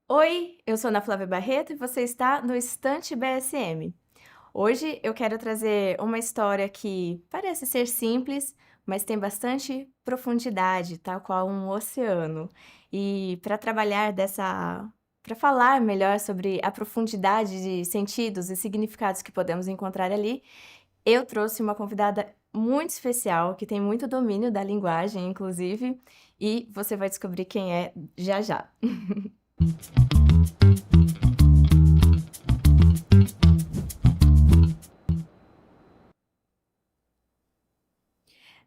Oi, eu sou Ana Flávia Barreto e você está no Estante BSM. Hoje eu quero trazer uma história que parece ser simples, mas tem bastante profundidade, tal qual um oceano. E para falar melhor sobre a profundidade de sentidos e significados que podemos encontrar ali, eu trouxe uma convidada muito especial, que tem muito domínio da linguagem, inclusive, e você vai descobrir quem é já já.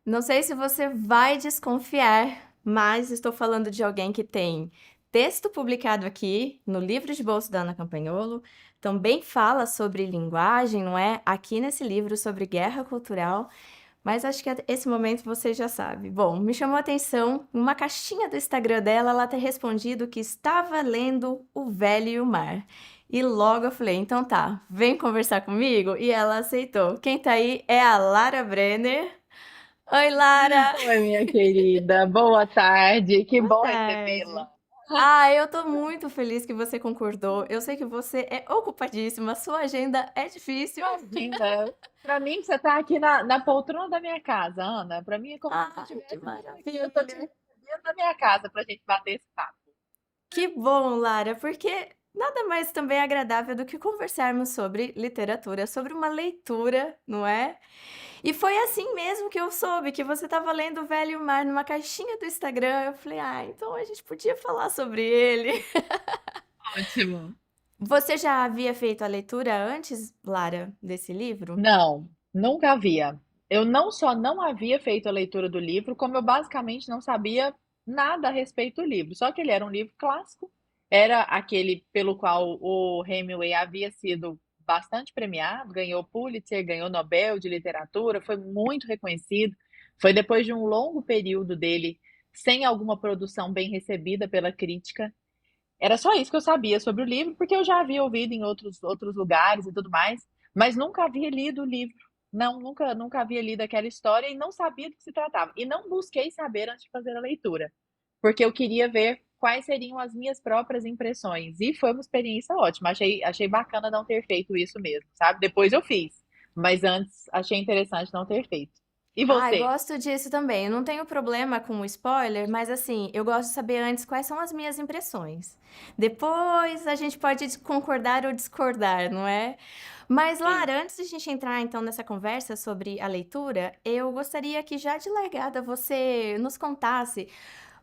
Não sei se você vai desconfiar, mas estou falando de alguém que tem texto publicado aqui no livro de bolso da Ana Campanholo, também fala sobre linguagem, não é? Aqui nesse livro sobre guerra cultural, mas acho que esse momento você já sabe. Bom, me chamou a atenção, uma caixinha do Instagram dela, ela ter respondido que estava lendo O Velho e o Mar. E logo eu falei, então tá, vem conversar comigo? E ela aceitou. Quem tá aí é a Lara Brenner. Oi, Lara! Oi, minha querida, boa tarde, que Boa bom tarde. recebê-la. Eu tô muito feliz que você concordou. Eu sei que você é ocupadíssima, sua agenda é difícil. Imagina, para mim você está aqui na poltrona da minha casa, Ana. Para mim é como se eu Ai, que estivesse aqui, eu tô te maravilha! recebendo na minha casa para a gente bater esse papo. Que bom, Lara, porque nada mais também agradável do que conversarmos sobre literatura, sobre uma leitura, não é? E foi assim mesmo que eu soube que você estava lendo O Velho e o Mar numa caixinha do Instagram. Eu falei, então a gente podia falar sobre ele. Ótimo. Você já havia feito a leitura antes, Lara, desse livro? Não, nunca havia. Eu não só não havia feito a leitura do livro, como eu basicamente não sabia nada a respeito do livro. Só que ele era um livro clássico, era aquele pelo qual o Hemingway havia sido bastante premiado, ganhou Pulitzer, ganhou Nobel de Literatura, foi muito reconhecido. Foi depois de um longo período dele sem alguma produção bem recebida pela crítica. Era só isso que eu sabia sobre o livro, porque eu já havia ouvido em outros lugares e tudo mais, mas nunca havia lido o livro. Não, nunca havia lido aquela história e não sabia do que se tratava. E não busquei saber antes de fazer a leitura, porque eu queria ver quais seriam as minhas próprias impressões. E foi uma experiência ótima. Achei bacana não ter feito isso mesmo, sabe? Depois eu fiz, mas antes achei interessante não ter feito. E Eu você? gosto disso também. Eu não tenho problema com o spoiler, mas assim, eu gosto de saber antes quais são as minhas impressões. Depois a gente pode concordar ou discordar, não é? Mas, Sim. Lara, antes de a gente entrar então nessa conversa sobre a leitura, eu gostaria que já de largada você nos contasse,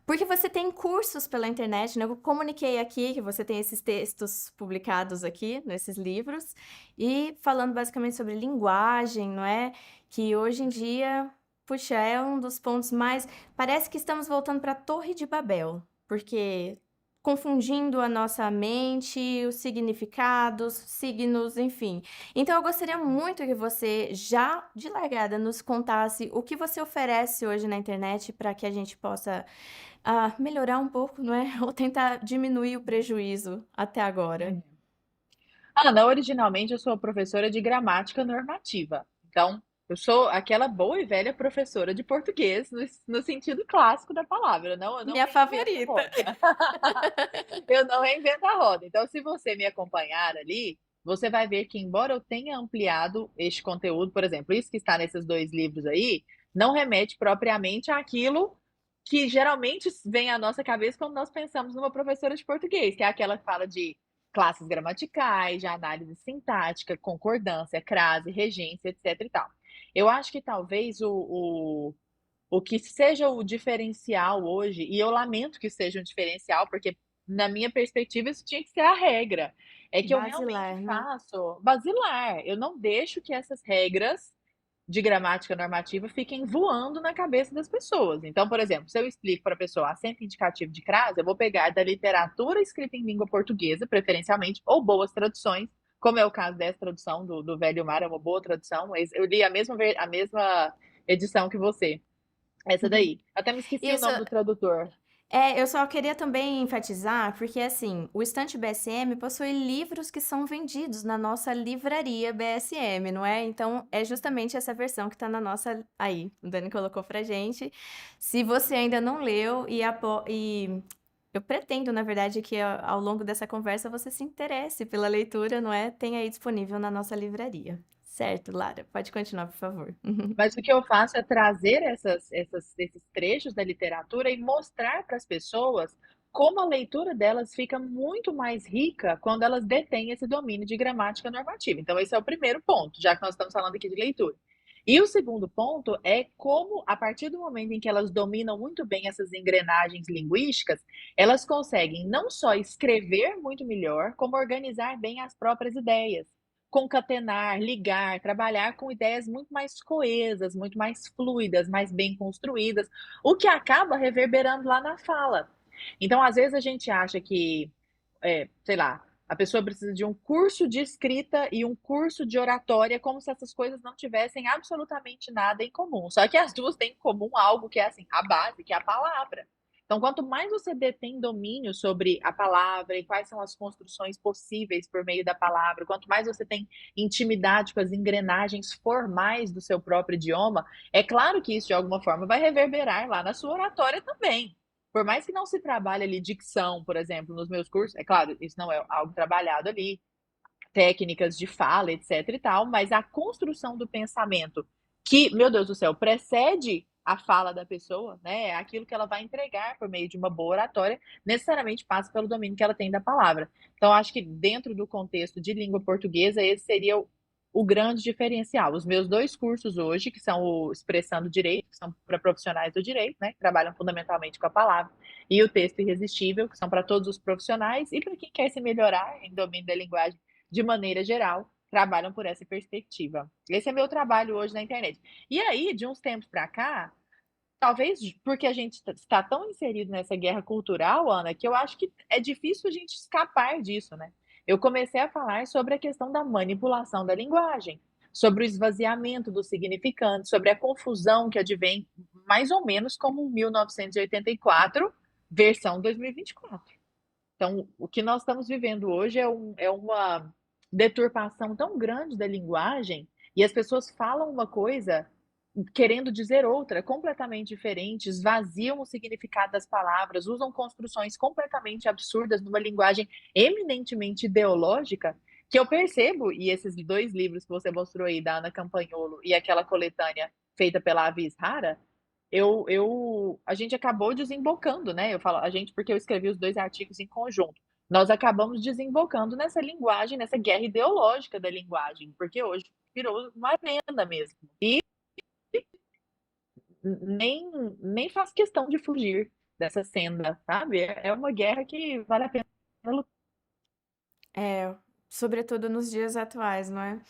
porque você tem cursos pela internet, né? Eu comuniquei aqui que você tem esses textos publicados aqui, nesses livros, e falando basicamente sobre linguagem, não é? Que hoje em dia, puxa, é um dos pontos mais. Parece que estamos voltando para a Torre de Babel, porque confundindo a nossa mente, os significados, signos, enfim. Então, eu gostaria muito que você, já de largada, nos contasse o que você oferece hoje na internet para que a gente possa melhorar um pouco, não é? Ou tentar diminuir o prejuízo até agora. Ana, originalmente eu sou professora de gramática normativa. Então, eu sou aquela boa e velha professora de português no sentido clássico da palavra. Eu não Minha reinvento a favorita. roda. Eu não reinvento a roda. Então, se você me acompanhar ali, você vai ver que, embora eu tenha ampliado este conteúdo, por exemplo, isso que está nesses dois livros aí, não remete propriamente àquilo que geralmente vem à nossa cabeça quando nós pensamos numa professora de português, que é aquela que fala de classes gramaticais, de análise sintática, concordância, crase, regência, etc e tal. Eu acho que talvez o que seja o diferencial hoje, e eu lamento que seja um diferencial, porque na minha perspectiva isso tinha que ser a regra, é que eu realmente Basilar, né? faço basilar, eu não deixo que essas regras de gramática normativa fiquem voando na cabeça das pessoas. Então, por exemplo, se eu explico para a pessoa acento indicativo de crase, eu vou pegar da literatura escrita em língua portuguesa, preferencialmente, ou boas traduções, como é o caso dessa tradução do Velho Mar, é uma boa tradução, mas eu li a mesma edição que você, essa daí. Até me esqueci o Isso, nome do tradutor. eu só queria também enfatizar, porque assim, o Estante BSM possui livros que são vendidos na nossa livraria BSM, não é? Então, é justamente essa versão que está na nossa. Aí, o Dani colocou pra gente. Se você ainda não leu e eu pretendo, na verdade, que ao longo dessa conversa você se interesse pela leitura, não é? Tem aí disponível na nossa livraria. Certo, Lara, pode continuar, por favor. Mas o que eu faço é trazer esses trechos da literatura e mostrar para as pessoas como a leitura delas fica muito mais rica quando elas detêm esse domínio de gramática normativa. Então, esse é o primeiro ponto, já que nós estamos falando aqui de leitura. E o segundo ponto é como, a partir do momento em que elas dominam muito bem essas engrenagens linguísticas, elas conseguem não só escrever muito melhor, como organizar bem as próprias ideias, concatenar, ligar, trabalhar com ideias muito mais coesas, muito mais fluidas, mais bem construídas, o que acaba reverberando lá na fala. Então, às vezes a gente acha que, sei lá, a pessoa precisa de um curso de escrita e um curso de oratória, como se essas coisas não tivessem absolutamente nada em comum. Só que as duas têm em comum algo que é assim, a base, que é a palavra. Então, quanto mais você detém domínio sobre a palavra e quais são as construções possíveis por meio da palavra, quanto mais você tem intimidade com as engrenagens formais do seu próprio idioma, é claro que isso de alguma forma vai reverberar lá na sua oratória também. Por mais que não se trabalhe ali dicção, por exemplo, nos meus cursos, é claro, isso não é algo trabalhado ali, técnicas de fala, etc e tal, mas a construção do pensamento que, meu Deus do céu, precede a fala da pessoa, né? Aquilo que ela vai entregar por meio de uma boa oratória, necessariamente passa pelo domínio que ela tem da palavra. Então, acho que dentro do contexto de língua portuguesa, esse seria o grande diferencial. Os meus dois cursos hoje, que são o Expressando Direito, que são para profissionais do direito, né? Que trabalham fundamentalmente com a palavra, e o Texto Irresistível, que são para todos os profissionais e para quem quer se melhorar em domínio da linguagem de maneira geral, trabalham por essa perspectiva. Esse é meu trabalho hoje na internet. E aí, de uns tempos para cá, talvez porque a gente está tão inserido nessa guerra cultural, Ana, que eu acho que é difícil a gente escapar disso, né? Eu comecei a falar sobre a questão da manipulação da linguagem, sobre o esvaziamento do significante, sobre a confusão que advém mais ou menos como 1984, versão 2024. Então, o que nós estamos vivendo hoje é uma deturpação tão grande da linguagem e as pessoas falam uma coisa querendo dizer outra, completamente diferente, esvaziam o significado das palavras, usam construções completamente absurdas numa linguagem eminentemente ideológica, que eu percebo, e esses dois livros que você mostrou aí, da Ana Campagnolo e aquela coletânea feita pela Avis Rara, a gente acabou desembocando, né? Eu falo a gente porque eu escrevi os dois artigos em conjunto. Nós acabamos desembocando nessa linguagem, nessa guerra ideológica da linguagem, porque hoje virou uma arena mesmo. E nem faz questão de fugir dessa senda, sabe? É uma guerra que vale a pena lutar. É, sobretudo nos dias atuais, não é?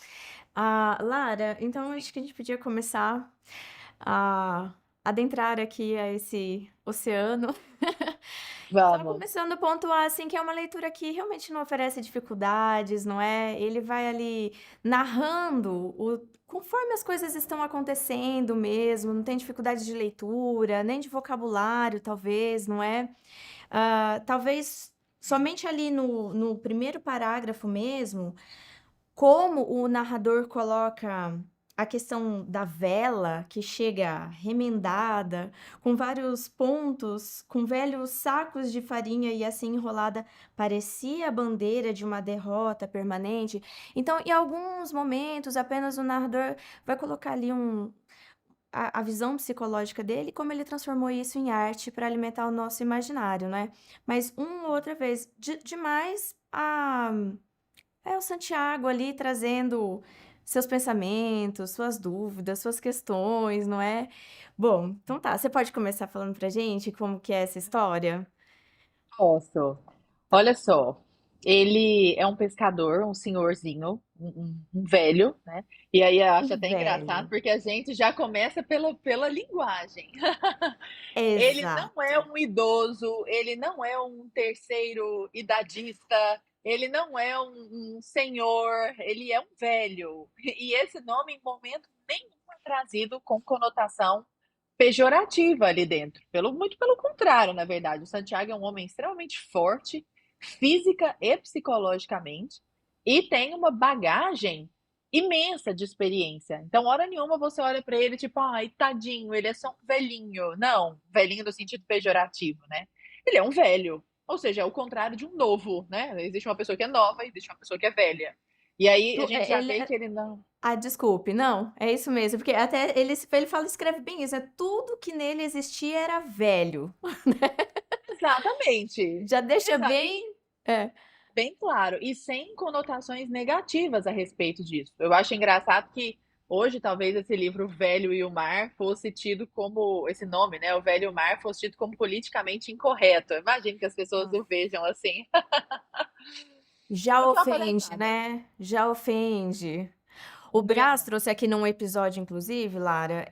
Ah, Lara, então acho que a gente podia começar a adentrar aqui a esse oceano. Só Vamos. começando a pontuar, assim, que é uma leitura que realmente não oferece dificuldades, não é? Ele vai ali narrando conforme as coisas estão acontecendo mesmo, não tem dificuldade de leitura, nem de vocabulário, talvez, não é? Talvez somente ali no primeiro parágrafo mesmo, como o narrador coloca a questão da vela que chega remendada, com vários pontos, com velhos sacos de farinha e assim enrolada, parecia a bandeira de uma derrota permanente. Então, em alguns momentos, apenas o narrador vai colocar ali a visão psicológica dele, como ele transformou isso em arte para alimentar o nosso imaginário, né? Mas uma ou outra vez, demais, é o Santiago ali trazendo seus pensamentos, suas dúvidas, suas questões, não é? Bom, então tá, você pode começar falando pra gente como que é essa história? Posso. Olha só, ele é um pescador, um senhorzinho, um velho, né? E aí eu acho Um até engraçado velho. porque a gente já começa pela linguagem. Ele não é Exato. um idoso, ele não é um terceiro idadista, ele não é um senhor, ele é um velho. E esse nome, em momento nenhum, é trazido com conotação pejorativa ali dentro. Muito pelo contrário, na verdade. O Santiago é um homem extremamente forte, física e psicologicamente, e tem uma bagagem imensa de experiência. Então, hora nenhuma você olha para ele tipo, ai, tadinho, ele é só um velhinho. Não, velhinho no sentido pejorativo, né? Ele é um velho. Ou seja, é o contrário de um novo, né? Existe uma pessoa que é nova, existe uma pessoa que é velha. E aí a Tu gente já vê que ele não. desculpe, não, é isso mesmo, porque até ele fala escreve bem isso, tudo que nele existia era velho. Exatamente. Já deixa Exa bem é. Bem claro, e sem conotações negativas a respeito disso. Eu acho engraçado que hoje talvez esse livro O Velho e o Mar fosse tido como esse nome, né, O Velho e o Mar, fosse tido como politicamente incorreto. Eu imagino que as pessoas o vejam assim. Já O que é uma ofende, palhaçada. né, já ofende. O Brás Verdade. trouxe aqui num episódio, inclusive, Lara,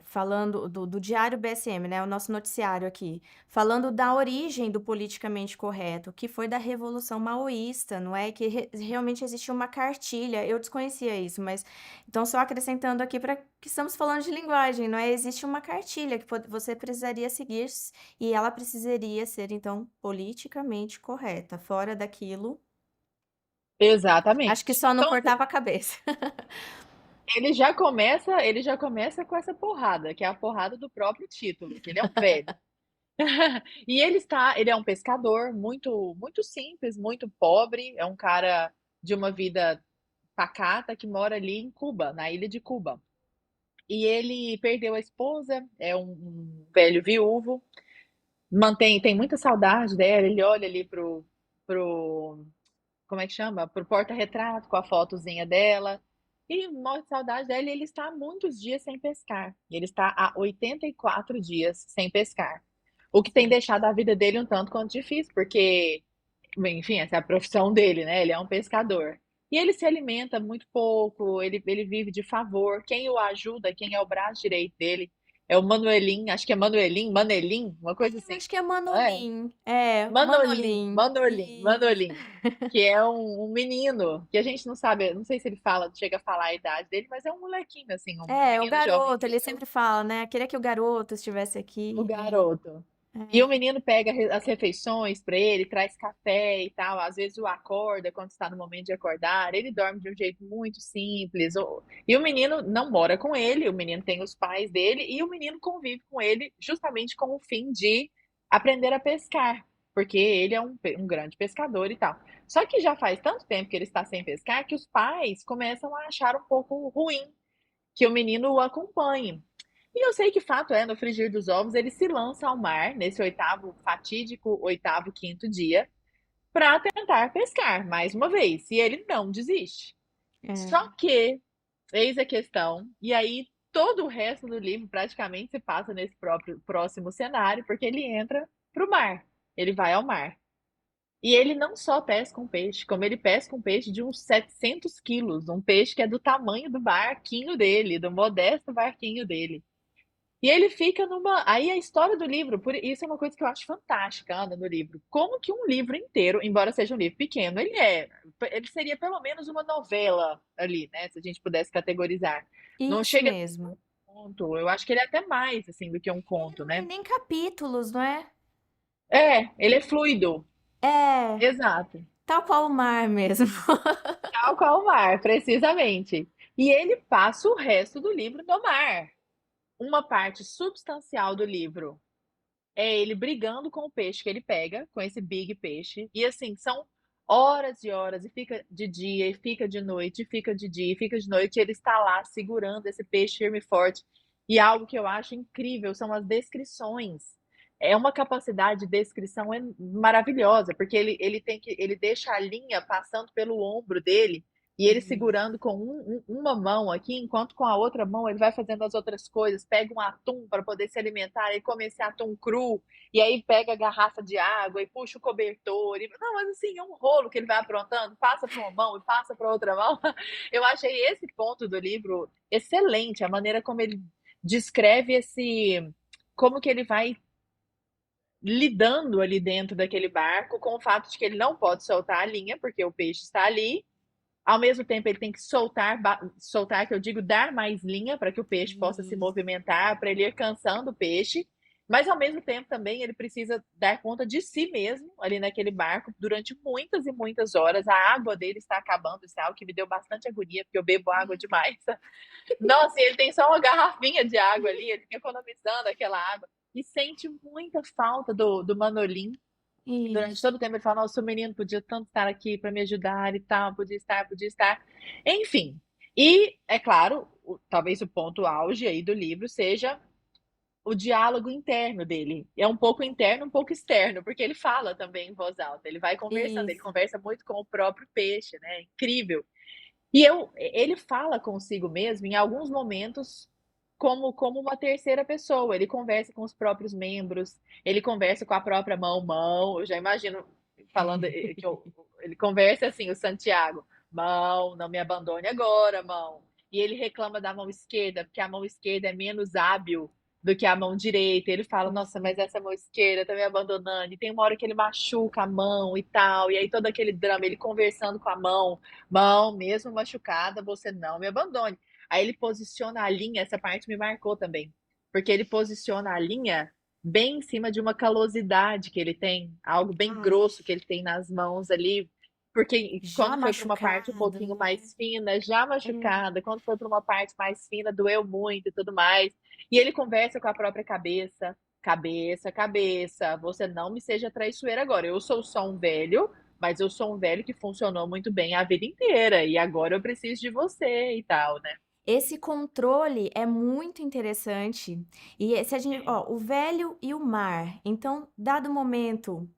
falando do Diário BSM, né, o nosso noticiário aqui, falando da origem do politicamente correto, que foi da Revolução Maoísta, não é? Que realmente existia uma cartilha. Eu desconhecia isso, mas então só acrescentando aqui para que estamos falando de linguagem, não é? Existe uma cartilha que você precisaria seguir e ela precisaria ser então politicamente correta. Fora daquilo, acho que Exatamente. só não Então, assim, cortava a cabeça. ele já começa com essa porrada, que é a porrada do próprio título, que ele é um velho. E ele é um pescador muito muito simples, muito pobre, é um cara de uma vida pacata que mora ali em Cuba, na ilha de Cuba. E ele perdeu a esposa, é um velho viúvo, tem muita saudade dela, ele olha ali pro, como é que chama? Pro porta-retrato com a fotozinha dela. E morre de saudade dela e ele está há muitos dias sem pescar. Ele está há 84 dias sem pescar. O que tem deixado a vida dele um tanto quanto difícil, porque bem, enfim, essa é a profissão dele, né? Ele é um pescador. E ele se alimenta muito pouco, ele vive de favor. Quem o ajuda, quem é o braço direito dele, é o Manuelim, acho que é Manelim, uma coisa Eu assim. acho que é Não é? Manolim. É, Manolim, Manolim. Manolim, Isso. Manolim. Que é um menino, que a gente não sabe, não sei se ele fala, chega a falar a idade dele, mas é um molequinho, assim, um É, o menino jovem. garoto, ele sempre fala, né? Queria que o garoto estivesse O aqui. garoto. E o menino pega as refeições para ele, traz café e tal. Às vezes o acorda quando está no momento de acordar. Ele dorme de um jeito muito simples. E o menino não mora com ele, o menino tem os pais dele e o menino convive com ele justamente com o fim de aprender a pescar, porque ele é um grande pescador e tal. Só que já faz tanto tempo que ele está sem pescar que os pais começam a achar um pouco ruim que o menino o acompanhe. E eu sei que fato é, no frigir dos ovos, ele se lança ao mar, nesse oitavo, fatídico oitavo, quinto dia, para tentar pescar mais uma vez. E ele não desiste. Só É. que, eis a questão, e aí todo o resto do livro praticamente se passa nesse próprio próximo cenário, porque ele entra para o mar. Ele vai ao mar. E ele não só pesca um peixe, como ele pesca um peixe de uns 700 quilos, um peixe que é do tamanho do barquinho dele, do modesto barquinho dele. E ele fica numa. Aí a história do livro, isso é uma coisa que eu acho fantástica, Ana, no livro. Como que um livro inteiro, embora seja um livro pequeno, ele seria pelo menos uma novela ali, né? Se a gente pudesse categorizar. Não Isso chega a ser mesmo. um conto, eu acho que ele é até mais assim do que um Ele conto, não tem né? nem capítulos, não é? Ele é fluido, É, exato. tal qual o mar mesmo. Tal qual o mar, precisamente. E ele passa o resto do livro no mar. Uma parte substancial do livro é ele brigando com o peixe que ele pega, com esse big peixe. E assim, são horas e horas, e fica de dia, e fica de noite, e fica de dia, e fica de noite, e ele está lá segurando esse peixe firme e forte. E algo que eu acho incrível são as descrições. É uma capacidade de descrição maravilhosa, porque ele deixa a linha passando pelo ombro dele e ele segurando com uma mão aqui, enquanto com a outra mão ele vai fazendo as outras coisas, pega um atum para poder se alimentar, e come esse atum cru, e aí pega a garrafa de água e puxa o cobertor. Não, mas assim, é um rolo que ele vai aprontando, passa para uma mão e passa para outra mão. Eu achei esse ponto do livro excelente, a maneira como ele descreve como que ele vai lidando ali dentro daquele barco com o fato de que ele não pode soltar a linha, porque o peixe está ali. Ao mesmo tempo, ele tem que soltar, que eu digo, dar mais linha para que o peixe possa se Isso. movimentar, para ele ir cansando o peixe. Mas, ao mesmo tempo, também ele precisa dar conta de si mesmo ali naquele barco durante muitas e muitas horas. A água dele está acabando, isso é algo que me deu bastante agonia, porque eu bebo água demais. Nossa, e ele tem só uma garrafinha de água ali, ele fica economizando aquela água. E sente muita falta do Manolim, E durante Isso. todo o tempo ele fala: "Nossa, o menino podia tanto estar aqui para me ajudar e tal, podia estar, podia estar". Enfim, e é claro, talvez o ponto auge aí do livro seja o diálogo interno dele. É um pouco interno, um pouco externo, porque ele fala também em voz alta, ele vai conversando, ele Isso. conversa muito com o próprio peixe, né, incrível. E ele fala consigo mesmo em alguns momentos como uma terceira pessoa, ele conversa com os próprios membros, ele conversa com a própria mão, eu já imagino falando que ele conversa assim, o Santiago: "Mão, não me abandone agora, mão". E ele reclama da mão esquerda, porque a mão esquerda é menos hábil do que a mão direita, ele fala: "Nossa, mas essa mão esquerda tá me abandonando", e tem uma hora que ele machuca a mão e tal, e aí todo aquele drama, ele conversando com a mão: "Mão, mesmo machucada, você não me abandone". Aí ele posiciona a linha, essa parte me marcou também, porque ele posiciona a linha bem em cima de uma calosidade que ele tem, algo bem Ai, grosso que ele tem nas mãos ali, porque já quando foi para uma parte um machucado, pouquinho não é? mais fina, já É. machucada, quando foi para uma parte mais fina, doeu muito e tudo mais. E ele conversa com a própria cabeça: "Cabeça, cabeça, você não me seja traiçoeira agora, eu sou só um velho, mas eu sou um velho que funcionou muito bem a vida inteira, e agora eu preciso de você", e tal, né. Esse controle é muito interessante. E se a gente É, ó, o velho e o mar. Então, dado momento,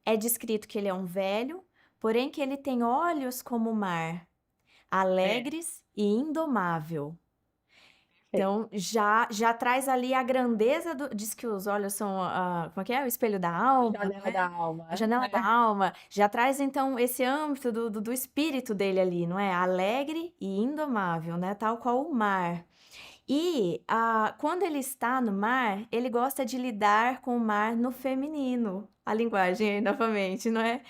é descrito que ele é um velho, porém que ele tem olhos como o mar, é, alegres e indomável. perfeito. Então, já traz ali a grandeza do diz que os olhos são a como é que é? O espelho da A alma, não janela da é? A alma. janela da É, alma. Já traz então esse âmbito do espírito dele ali, não é? Alegre e indomável, né, tal qual o mar. E, quando ele está no mar, ele gosta de lidar com o mar no feminino, a linguagem aí novamente, não é?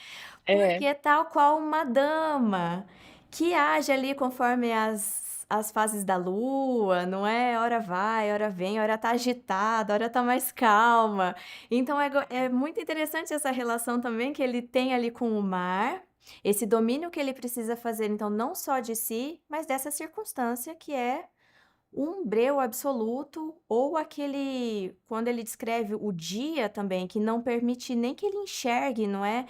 Porque é, é tal qual uma dama, que age ali conforme as fases da lua, não é? Ora vai, ora vem, ora tá agitada, ora tá mais calma. Então é muito interessante essa relação também que ele tem ali com o mar, esse domínio que ele precisa fazer, então não só de si, mas dessa circunstância que é um breu absoluto ou aquele quando ele descreve o dia também, que não permite nem que ele enxergue, não é,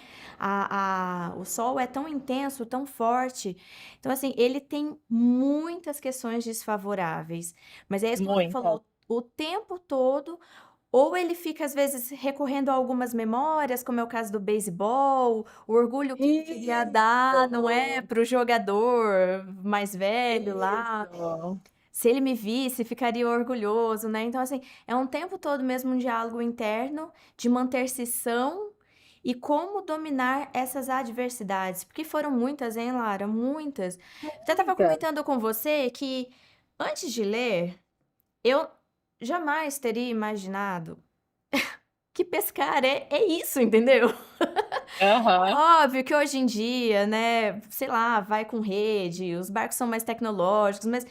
o sol é tão intenso, tão forte. Então, assim, ele tem muitas questões desfavoráveis, mas é isso que você muitas. falou, o tempo todo, ou ele fica, às vezes, recorrendo a algumas memórias, como é o caso do beisebol, o orgulho que ele queria dar, não é, Isso, para o jogador mais velho lá. isso. Se ele me visse, ficaria orgulhoso, né. Então, assim, é um tempo todo mesmo um diálogo interno de manter-se são e como dominar essas adversidades, porque foram muitas, hein, Lara, muitas. Até estava Muitas. comentando com você que, antes de ler, eu jamais teria imaginado que pescar é isso, entendeu? Aham. Óbvio que hoje em dia, né, sei lá, vai com rede, os barcos são mais tecnológicos, mas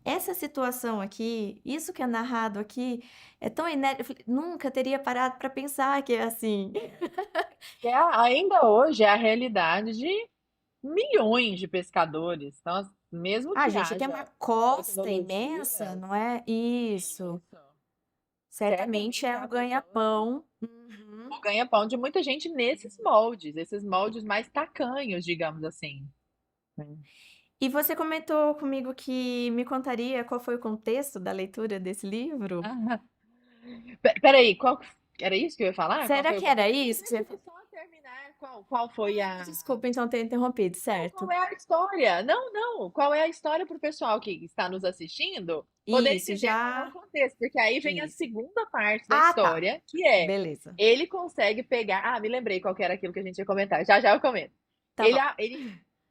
essa situação aqui, isso que é narrado aqui, é tão inédito, eu falei: "Nunca teria parado para pensar que é assim". É ainda hoje é a realidade de milhões de pescadores, então, mesmo Ah, que gente, tem uma haja costa imensa, tecnologia, não é? Isso. isso, Certamente certamente é o há pessoas que ganha-pão. Uhum. o ganha-pão de muita gente nesses moldes, esses moldes mais tacanhos, digamos assim, né. E você comentou comigo que me contaria qual foi o contexto da leitura desse livro? Aham. Espera aí, qual era isso que eu ia falar? Qual Será foi o que era contexto? Não, isso que você deixa eu só terminar qual foi desculpa então ter interrompido, qual certo. é a história. Não, não, qual é a história para o pessoal que está nos assistindo poder Isso, entender qual é o já contexto, porque aí vem a isso. segunda parte da Ah, tá. história, que é, Beleza. ele consegue pegar me lembrei qual que era aquilo que a gente ia comentar, já já eu comento. Tá bom. Ele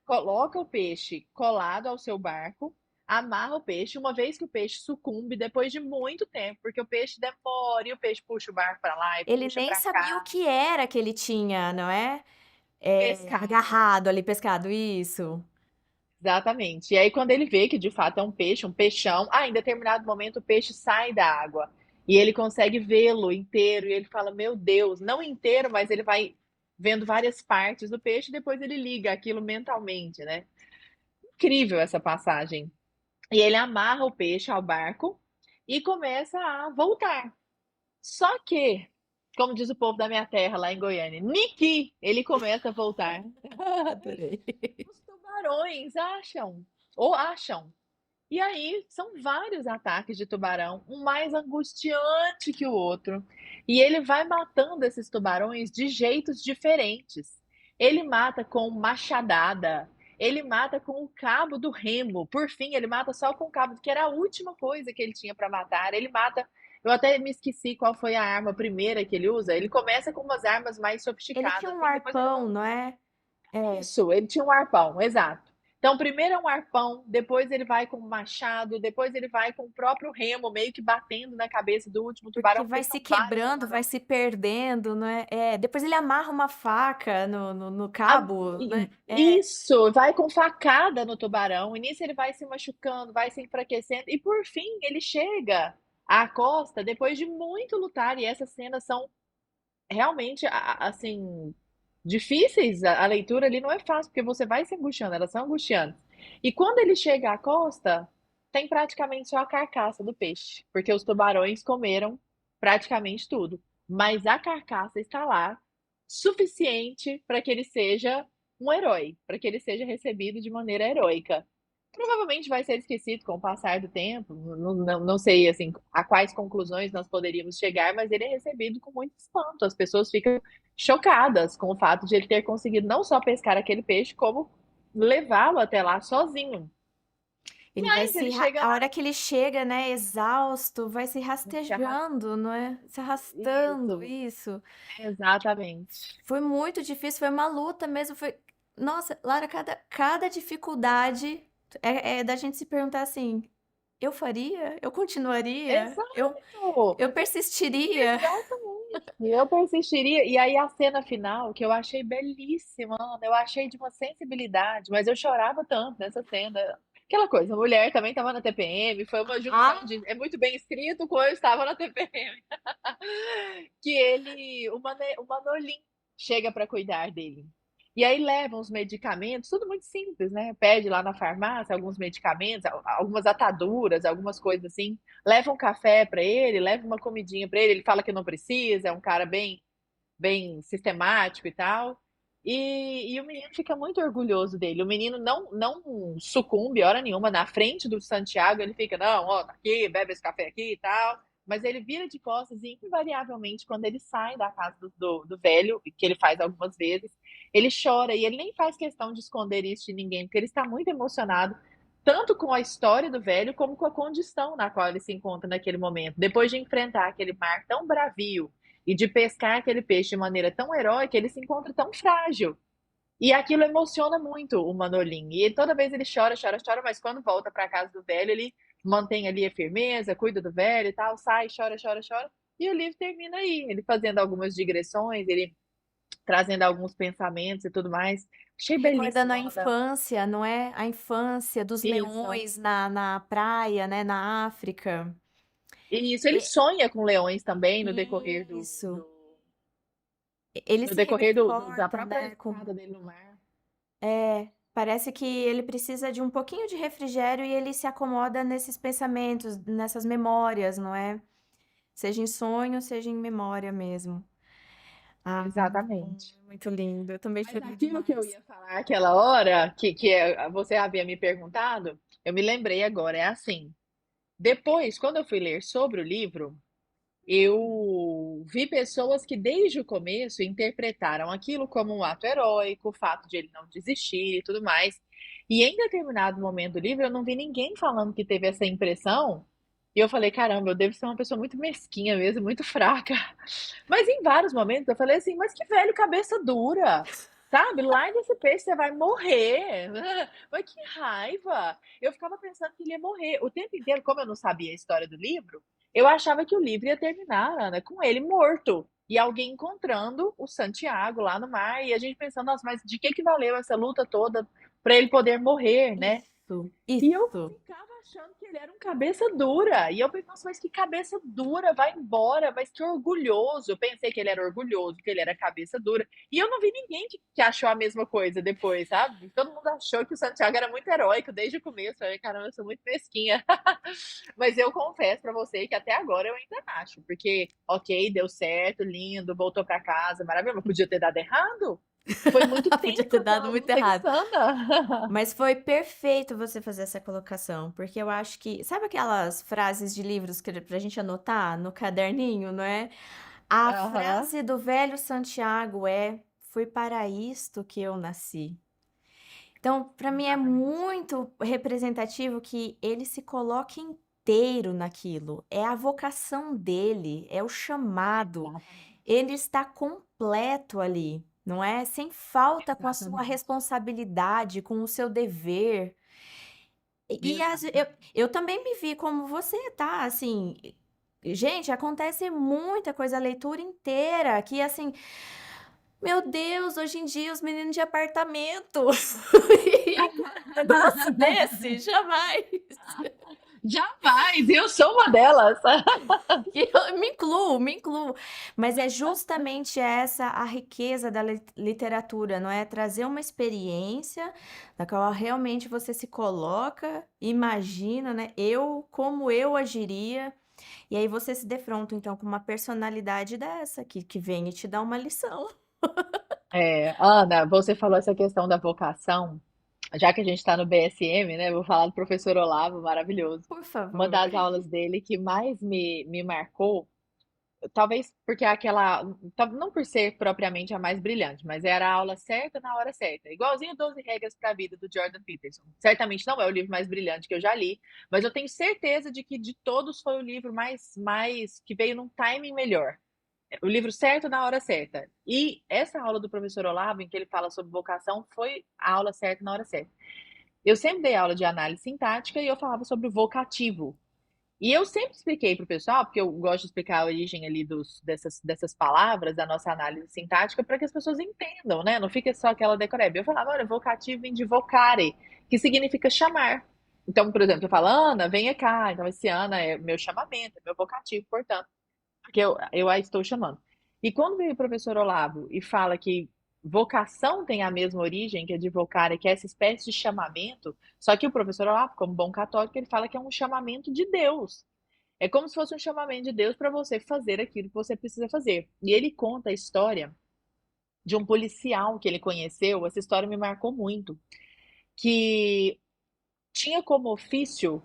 coloca o peixe colado ao seu barco, amarra o peixe, uma vez que o peixe sucumbe, depois de muito tempo, porque o peixe demora e o peixe puxa o barco para lá e Ele puxa nem para sabia o cá, que era que ele tinha, não é? pescado. Agarrado ali, pescado, isso. Exatamente. E aí, quando ele vê que de fato é um peixe, um peixão, em determinado momento o peixe sai da água e ele consegue vê-lo inteiro. E ele fala: Meu Deus, não inteiro, mas ele vai vendo várias partes do peixe e depois ele liga aquilo mentalmente, né? Incrível essa passagem. E ele amarra o peixe ao barco e começa a voltar. Só que como diz o povo da minha terra, lá em Goiânia, Niki, ele começa a voltar. Adorei. Os tubarões acham. E aí são vários ataques de tubarão, um mais angustiante que o outro. E ele vai matando esses tubarões de jeitos diferentes. Ele mata com machadada, ele mata com o cabo do remo. Por fim, ele mata só com o cabo, que era a última coisa que ele tinha para matar. Ele mata. Eu até me esqueci qual foi a arma primeira que ele usa. Ele começa com umas armas mais Ele tinha sofisticadas, um assim, depois ele arpão, não é? É, isso, ele tinha um arpão, exato. Então, primeiro é um arpão, depois ele vai com o machado, depois ele vai com o próprio remo, meio que batendo na cabeça do último porque tubarão, vai porque se são vários quebrando, vai tubarões. se perdendo, não é? É, depois ele amarra uma faca no cabo, né? É, Isso, vai com facada no tubarão, e nisso ele vai se machucando, vai se enfraquecendo, e por fim ele chega à costa depois de muito lutar, e essas cenas são realmente, assim, difíceis. A leitura ali não é fácil, porque você vai se angustiando, elas são angustiantes. E quando ele chega à costa, tem praticamente só a carcaça do peixe, porque os tubarões comeram praticamente tudo. Mas a carcaça está lá, suficiente para que ele seja um herói, para que ele seja recebido de maneira heróica. Provavelmente vai ser esquecido com o passar do tempo, não sei assim a quais conclusões nós poderíamos chegar, mas ele é recebido com muito espanto. As pessoas ficam chocadas com o fato de ele ter conseguido não só pescar aquele peixe, como levá-lo até lá sozinho. ele vai Mas se, ele chega a lá, hora que ele chega, né, exausto, vai se se arrasta. rastejando, não é? Se arrastando, Isso, isso. exatamente. Foi muito difícil, foi uma luta mesmo, foi... Nossa, Lara, cada dificuldade é da gente se perguntar assim, eu faria? Eu continuaria? Exato! Eu persistiria? Exatamente. Eu persistiria. E aí a cena final, que eu achei belíssima, Ana, eu achei de uma sensibilidade, mas eu chorava tanto nessa cena. Aquela coisa, a mulher também estava na TPM, foi uma junção Ah, de. É muito bem escrito com eu estava na TPM. Que ele, o Manolin, chega para cuidar dele. E aí levam os medicamentos, tudo muito simples, né? Pede lá na farmácia alguns medicamentos, algumas ataduras, algumas coisas assim. Leva um café para ele, leva uma comidinha para ele. Ele fala que não precisa, é um cara bem sistemático e tal. E o menino fica muito orgulhoso dele. O menino não sucumbe hora nenhuma na frente do Santiago. Ele fica, não, ó, tá aqui, bebe esse café aqui e tal. Mas ele vira de costas e, invariavelmente, quando ele sai da casa do velho, que ele faz algumas vezes, ele chora e ele nem faz questão de esconder isso de ninguém, porque ele está muito emocionado, tanto com a história do velho, como com a condição na qual ele se encontra naquele momento. Depois de enfrentar aquele mar tão bravio, e de pescar aquele peixe de maneira tão heróica, ele se encontra tão frágil. E aquilo emociona muito o Manolin. E toda vez ele chora, chora, chora, mas quando volta para a casa do velho, ele mantém ali a firmeza, cuida do velho e tal, sai, chora, chora, chora. E o livro termina aí, ele fazendo algumas digressões, ele trazendo alguns pensamentos e tudo mais. Achei recordando belíssimo, a Ana. infância, não é? A infância dos Isso. leões na praia, né, na África. E isso, ele E- sonha com leões também no decorrer Isso. Eles no se decorrer da reconfortam, própria né, com... estada dele no mar. É, parece que ele precisa de um pouquinho de refrigério e ele se acomoda nesses pensamentos, nessas memórias, não é? Seja em sonho, seja em memória mesmo. Ah, muito bom, Exatamente. muito lindo. Eu também Mas chorei aquilo que eu demais. ia falar aquela hora, você havia me perguntado, eu me lembrei agora, é assim. Depois, quando eu fui ler sobre o livro, eu vi pessoas que desde o começo interpretaram aquilo como um ato heróico, o fato de ele não desistir e tudo mais. E em determinado momento do livro, eu não vi ninguém falando que teve essa impressão. E eu falei, caramba, eu devo ser uma pessoa muito mesquinha mesmo, muito fraca. Mas em vários momentos eu falei assim, mas que velho cabeça dura, sabe? Larga esse peixe, você vai morrer. Mas que raiva! Eu ficava pensando que ele ia morrer. O tempo inteiro, como eu não sabia a história do livro, eu achava que o livro ia terminar, Ana, com ele morto. E alguém encontrando o Santiago lá no mar. E a gente pensando, nossa, mas de que valeu essa luta toda para ele poder morrer, né? Isso, E eu isso. ficava achando que ele era um cabeça dura. E eu pensei: "Nossa, mas que cabeça dura, vai embora, mas que orgulhoso". Eu pensei que ele era orgulhoso, que ele era cabeça dura. E eu não vi ninguém que achou a mesma coisa depois, sabe. Todo mundo achou que o Santiago era muito heróico desde o começo. Eu falei: "Caramba, eu sou muito mesquinha". Mas eu confesso pra você que até agora eu ainda acho, porque, ok, deu certo, lindo, voltou pra casa, maravilhoso, mas podia ter dado errado. Foi muito Podia tempo ter dado aquela muito luta errado. insana. Mas foi perfeito você fazer essa colocação, porque eu acho que sabe aquelas frases de livros que pra gente anotar no caderninho, não é? A Aham, frase do velho Santiago é: "Foi para isto que eu nasci". Então, para mim é exatamente. muito representativo que ele se coloca inteiro naquilo, é a vocação dele, é o chamado, Exatamente, ele está completo ali, não é, sem falta com a sua exatamente, responsabilidade, com o seu dever. E às ve exatamente. eu também me vi como você, tá, assim, gente, acontece muita coisa a leitura inteira que, assim, meu Deus, hoje em dia os meninos de apartamento, e um negócio desse, jamais. Jamais, eu sou uma delas. E eu me incluo, mas é justamente essa a riqueza da literatura, não é? Trazer uma experiência na qual realmente você se coloca, imagina, né, como eu agiria, e aí você se defronta então com uma personalidade dessa que vem e te dá uma lição. Ana, você falou essa questão da vocação, já que a gente está no BSM, né, vou falar do professor Olavo, maravilhoso. Por Uma favor. das aulas dele que mais me marcou, talvez porque é aquela, não por ser propriamente a mais brilhante, mas era a aula certa na hora certa, igualzinho 12 Regras para a Vida, do Jordan Peterson. Certamente não é o livro mais brilhante que eu já li, mas eu tenho certeza de que de todos foi o livro mais que veio num timing melhor. O livro certo na hora certa. E essa aula do professor Olavo, em que ele fala sobre vocação, foi a aula certa na hora certa. Eu sempre dei aula de análise sintática e eu falava sobre o vocativo. E eu sempre expliquei para o pessoal, porque eu gosto de explicar a origem ali dessas palavras, da nossa análise sintática, para que as pessoas entendam, né? Não fica só aquela decoreba. Eu falava, olha, vocativo vem de vocare, que significa chamar. Então, por exemplo, eu falo, Ana, venha cá. Então, esse Ana é meu chamamento, é meu vocativo, portanto, porque eu a estou chamando. E quando vem o professor Olavo e fala que vocação tem a mesma origem, que é de vocare, que é essa espécie de chamamento, só que o professor Olavo, como bom católico, ele fala que é um chamamento de Deus. É como se fosse um chamamento de Deus para você fazer aquilo que você precisa fazer. E ele conta a história de um policial que ele conheceu, essa história me marcou muito, que tinha como ofício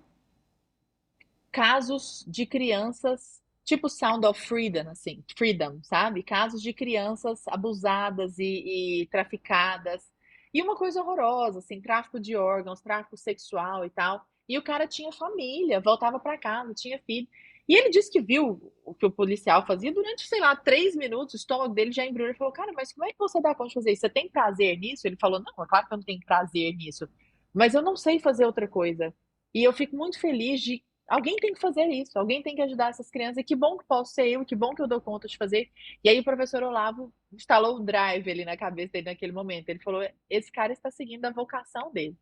casos de crianças, tipo Sound of Freedom, assim, Freedom, sabe? Casos de crianças abusadas e traficadas. E uma coisa horrorosa, assim, tráfico de órgãos, tráfico sexual e tal. E o cara tinha família, voltava para casa, tinha filho. E ele disse que viu o que o policial fazia durante, sei lá, 3 minutos, o estômago dele já embrulhou. Ele falou, cara, mas como é que você dá conta de fazer isso? Você tem prazer nisso? Ele falou, não, é claro que eu não tenho prazer nisso, mas eu não sei fazer outra coisa. E eu fico muito feliz de alguém tem que fazer isso, alguém tem que ajudar essas crianças, e que bom que posso ser eu, que bom que eu dou conta de fazer. E aí o professor Olavo instalou o drive ali na cabeça dele naquele momento. Ele falou: esse cara está seguindo a vocação dele.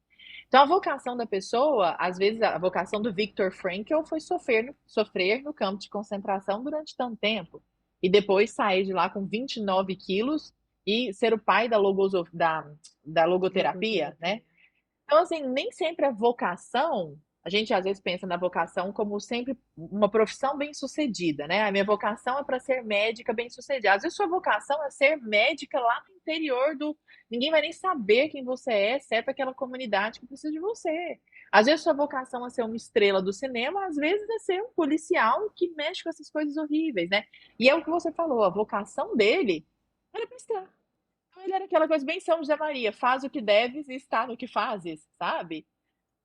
Então, a vocação da pessoa, às vezes, a vocação do Viktor Frankl foi sofrer no campo de concentração durante tanto tempo. E depois sair de lá com 29 quilos e ser o pai da logoterapia, né? Logoterapia. Então, assim, nem sempre a vocação, a gente às vezes pensa na vocação como sempre uma profissão bem-sucedida, né? A minha vocação é para ser médica bem-sucedida. Às vezes sua vocação é ser médica lá no interior do. Ninguém vai nem saber quem você é, exceto aquela comunidade que precisa de você. Às vezes sua vocação é ser uma estrela do cinema, às vezes é ser um policial que mexe com essas coisas horríveis, né? E é o que você falou, a vocação dele era pescar. Então, ele era aquela coisa bem São José Maria, faz o que deves e está no que fazes, sabe?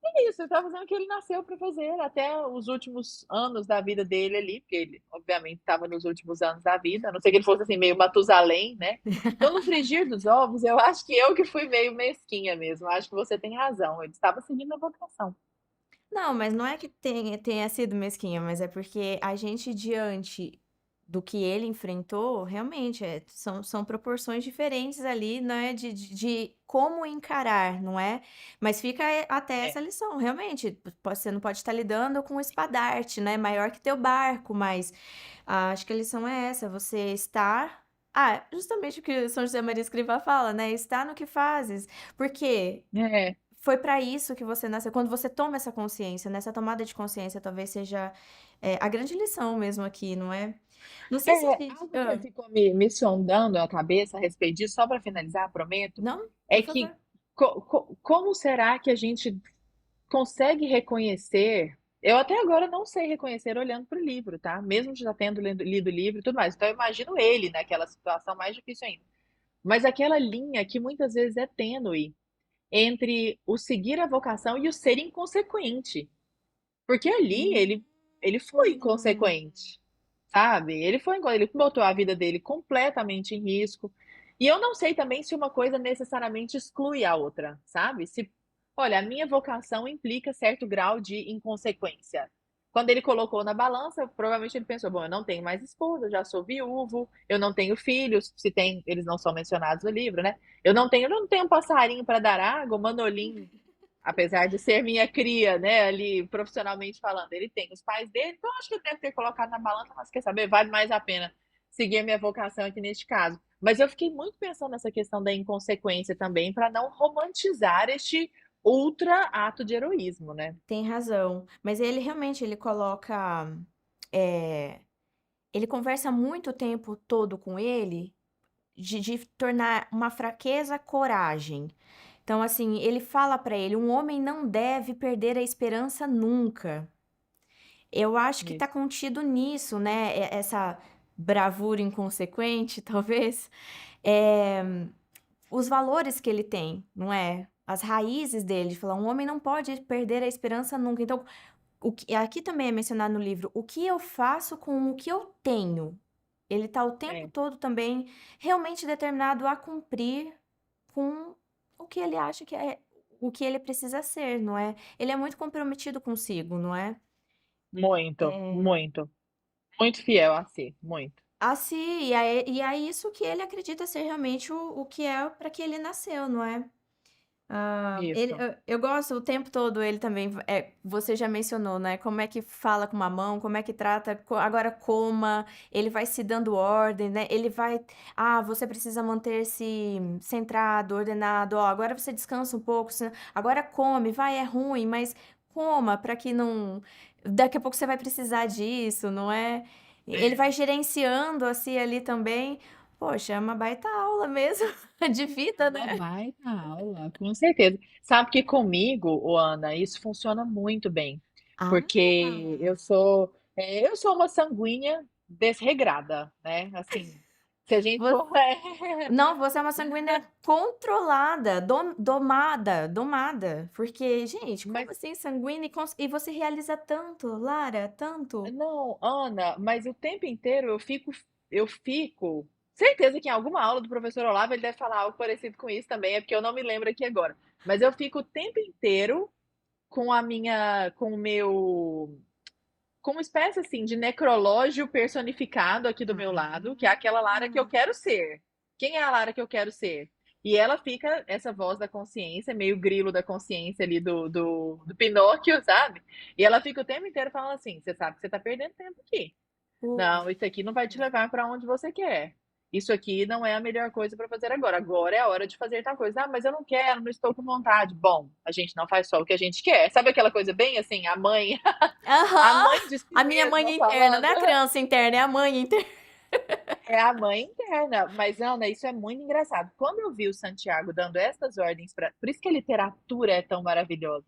E é isso, ele estava fazendo o que ele nasceu para fazer até os últimos anos da vida dele ali, porque ele, obviamente, estava nos últimos anos da vida, a não ser que ele fosse assim, meio Matusalém, né? Então, no frigir dos ovos, eu acho que eu que fui meio mesquinha mesmo. Acho que você tem razão, ele estava seguindo a vocação. Não, mas não é que tenha sido mesquinha, mas é porque a gente diante do que ele enfrentou, realmente, são proporções diferentes ali, né, de como encarar, não é? Mas fica, até É. essa lição, realmente, você não pode estar lidando com um espadarte, né, maior que teu barco, mas acho que a lição é essa, você estar justamente o que São José Maria Escrivá fala, né, estar no que fazes, porque É. foi para isso que você nasceu. Quando você toma essa consciência, nessa tomada de consciência, talvez seja, a grande lição mesmo aqui, não é? Não sei se a É, gente algo que ficou me sondando a cabeça a respeito disso, só para finalizar, prometo, Não? é Por que favor. como será que a gente consegue reconhecer. Eu até agora não sei reconhecer olhando para o livro, tá? Mesmo já tendo lido o livro e tudo mais. Então eu imagino ele naquela situação mais difícil ainda. Mas aquela linha que muitas vezes é tênue entre o seguir a vocação e o ser inconsequente. Porque ali Hum. ele foi inconsequente, sabe? Ele botou a vida dele completamente em risco. E eu não sei também se uma coisa necessariamente exclui a outra, sabe? Se, olha, a minha vocação implica certo grau de inconsequência. Quando ele colocou na balança, provavelmente ele pensou: bom, eu não tenho mais esposa, eu já sou viúvo, eu não tenho filhos, se tem, eles não são mencionados no livro, né? Eu não tenho um passarinho para dar água, o Manolim, apesar de ser minha cria, né, ali profissionalmente falando, ele tem os pais dele, então acho que ele deve ter colocado na balança, mas quer saber, vale mais a pena seguir a minha vocação aqui neste caso. Mas eu fiquei muito pensando nessa questão da inconsequência também, para não romantizar este ultra ato de heroísmo, né? Tem razão. Mas ele realmente, ele coloca, eh, ele conversa muito o tempo todo com ele, de tornar uma fraqueza coragem. Então, assim, ele fala para ele: "Um homem não deve perder a esperança nunca". Eu acho que tá Isso. contido nisso, né, essa bravura inconsequente, talvez, eh, os valores que ele tem, não é? As raízes dele, de falar: "Um homem não pode perder a esperança nunca". Então, o que aqui também é mencionado no livro, o que eu faço com o que eu tenho? Ele tá o tempo É, todo também realmente determinado a cumprir com o que ele acha que é o que ele precisa ser, não é? Ele é muito comprometido consigo, não é? muito, Eh muito. Muito fiel a si, muito. Sim, e é isso que ele acredita ser realmente o que é para que ele nasceu, não é? Ele Isso. eu gosto o tempo todo ele também você já mencionou, né, como é que fala com uma mão, como é que trata, agora coma, ele vai se dando ordem, né, ele vai: você precisa manter-se centrado, ordenado, ó, agora você descansa um pouco, agora come, vai, é ruim, mas coma para que não daqui a pouco você vai precisar disso, não é? Ele vai gerenciando, assim, ali também. Poxa, é uma baita aula mesmo de vida, Uma né? baita aula, com certeza. Sabe que comigo, ô Ana, isso funciona muito bem, porque Ah, eu sou uma sanguínea desregrada, né? Assim, se a gente vo for, não, você é uma sanguínea controlada, domada, porque, gente, como mas assim sanguínea e você realiza tanto, Lara, tanto? não, Ana, mas o tempo inteiro eu fico, certeza que em alguma aula do professor Olavo ele deve falar algo parecido com isso também, é porque eu não me lembro aqui agora. Mas eu fico o tempo inteiro com o meu, com uma espécie assim de necrológio personificado aqui do meu lado, que é aquela Lara que eu Ah. quero ser. Quem é a Lara que eu quero ser? E ela fica, essa voz da consciência, meio grilo da consciência ali do Pinóquio, sabe? E ela fica o tempo inteiro falando assim: você sabe que você tá perdendo tempo aqui. Não, isso aqui não vai te levar para onde você quer. Isso aqui não é a melhor coisa para fazer agora. Agora é a hora de fazer tal coisa. Ah, mas eu não quero, não estou com vontade. Bom, a gente não faz só o que a gente quer. Sabe aquela coisa bem assim, a mãe, a Aham, mãe de si a minha mãe mesma interna, não falando? é a criança interna, é a mãe interna. É a mãe interna. Mas, Ana, isso é muito engraçado. Quando eu vi o Santiago dando essas ordens para. Por isso que a literatura é tão maravilhosa.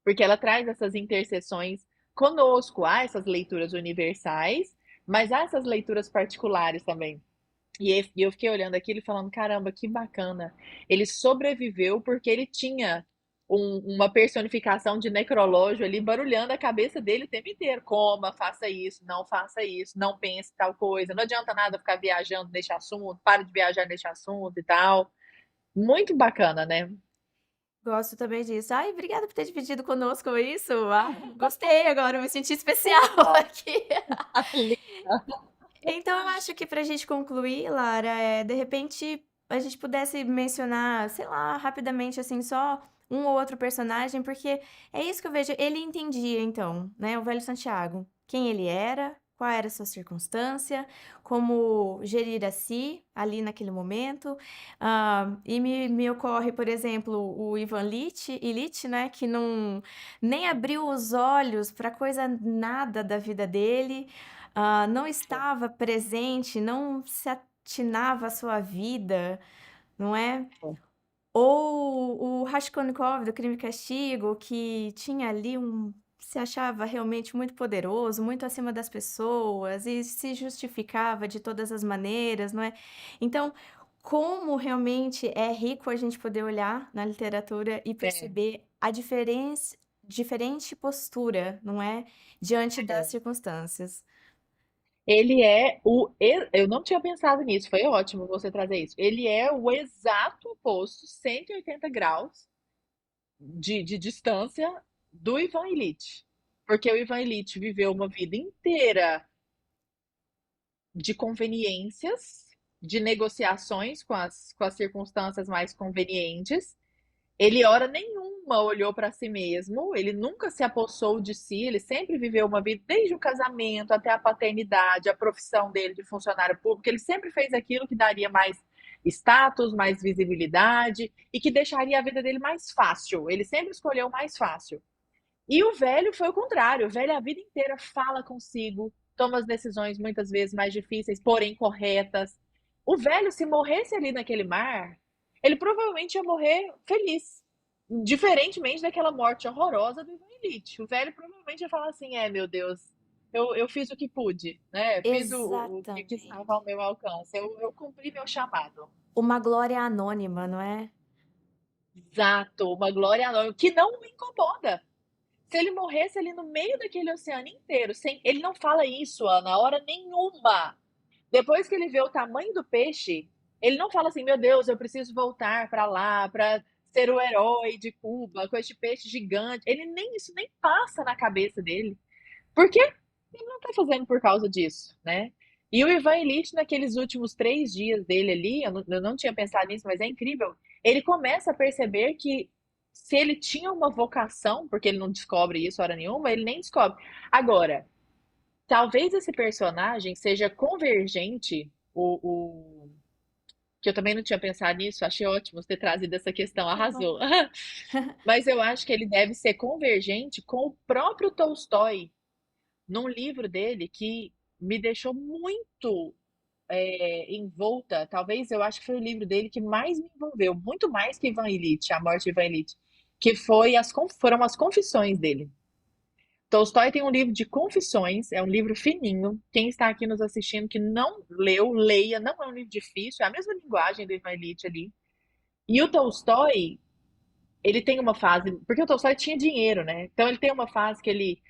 Porque ela traz essas interseções conosco. Há essas leituras universais, mas há essas leituras particulares também. E eu fiquei olhando aquilo e falando, caramba, que bacana. Ele sobreviveu porque ele tinha uma personificação de necrológio ali barulhando a cabeça dele o tempo inteiro. Coma, faça isso, não pense tal coisa. Não adianta nada ficar viajando nesse assunto, para de viajar nesse assunto e tal. Muito bacana, né? Gosto também disso. Ai, obrigada por ter dividido conosco isso. Gostei agora, me senti especial aqui. Então eu acho que pra gente concluir, Lara, de repente a gente pudesse mencionar, sei lá, rapidamente, assim, só um ou outro personagem, porque é isso que eu vejo. Ele entendia, então, né, o velho Santiago, quem ele era, qual era a sua circunstância, como gerir a si ali naquele momento. E me ocorre, por exemplo, o Ivan Ilitch, né, que não nem abriu os olhos para coisa nada da vida dele, não estava presente, não se atinava à sua vida, não é? Ou o Raskolnikov do Crime e Castigo, que tinha ali se achava realmente muito poderoso, muito acima das pessoas e se justificava de todas as maneiras, não é? Então, como realmente é rico a gente poder olhar na literatura e É, perceber a diferente postura, não é? Diante das é. circunstâncias. Ele é eu não tinha pensado nisso, foi ótimo você trazer isso. Ele é o exato oposto, 180 graus de distância do Ivan Ilitch. Porque o Ivan Ilitch viveu uma vida inteira de conveniências, de negociações com as circunstâncias mais convenientes. Ele hora nenhuma olhou para si mesmo, ele nunca se apossou de si, ele sempre viveu uma vida, desde o casamento até a paternidade, a profissão dele de funcionário público, ele sempre fez aquilo que daria mais status, mais visibilidade e que deixaria a vida dele mais fácil. Ele sempre escolheu o mais fácil. E o velho foi o contrário. O velho a vida inteira fala consigo, toma as decisões muitas vezes mais difíceis, porém corretas. O velho, se morresse ali naquele mar, ele provavelmente ia morrer feliz. Diferentemente daquela morte horrorosa do Ivan Ilitch. O velho provavelmente ia falar assim: é, meu Deus, eu fiz o que pude, né? Fiz o que estava Exatamente. ao meu alcance. Eu cumpri meu chamado. Uma glória anônima, não é? Exato, uma glória anônima, que não me incomoda. Se ele morresse ali no meio daquele oceano inteiro, sem, ele não fala isso, Ana, hora nenhuma. Depois que ele vê o tamanho do peixe, ele não fala assim: meu Deus, eu preciso voltar para lá, para ser o herói de Cuba, com este peixe gigante. Ele nem isso nem passa na cabeça dele. Porque ele não está fazendo por causa disso, né? E o Ivan Ilitch, naqueles últimos 3 dias dele ali, eu não tinha pensado nisso, mas é incrível. Ele começa a perceber que se ele tinha uma vocação, porque ele não descobre isso hora nenhuma, ele nem descobre. Agora, talvez esse personagem seja convergente, que eu também não tinha pensado nisso, achei ótimo você ter trazido essa questão, Que bom. arrasou. Mas eu acho que ele deve ser convergente com o próprio Tolstói, num livro dele que me deixou muito envolta. Talvez eu acho que foi o livro dele que mais me envolveu, muito mais que Ivan Ilitch, A Morte de Ivan Ilitch, que foram as confissões dele. Tolstói tem um livro de confissões, é um livro fininho. Quem está aqui nos assistindo que não leu, leia, não é um livro difícil, é a mesma linguagem do Ivan Ilitch ali. E o Tolstói, ele tem uma fase, porque o Tolstói tinha dinheiro, né? Então ele tem uma fase que ele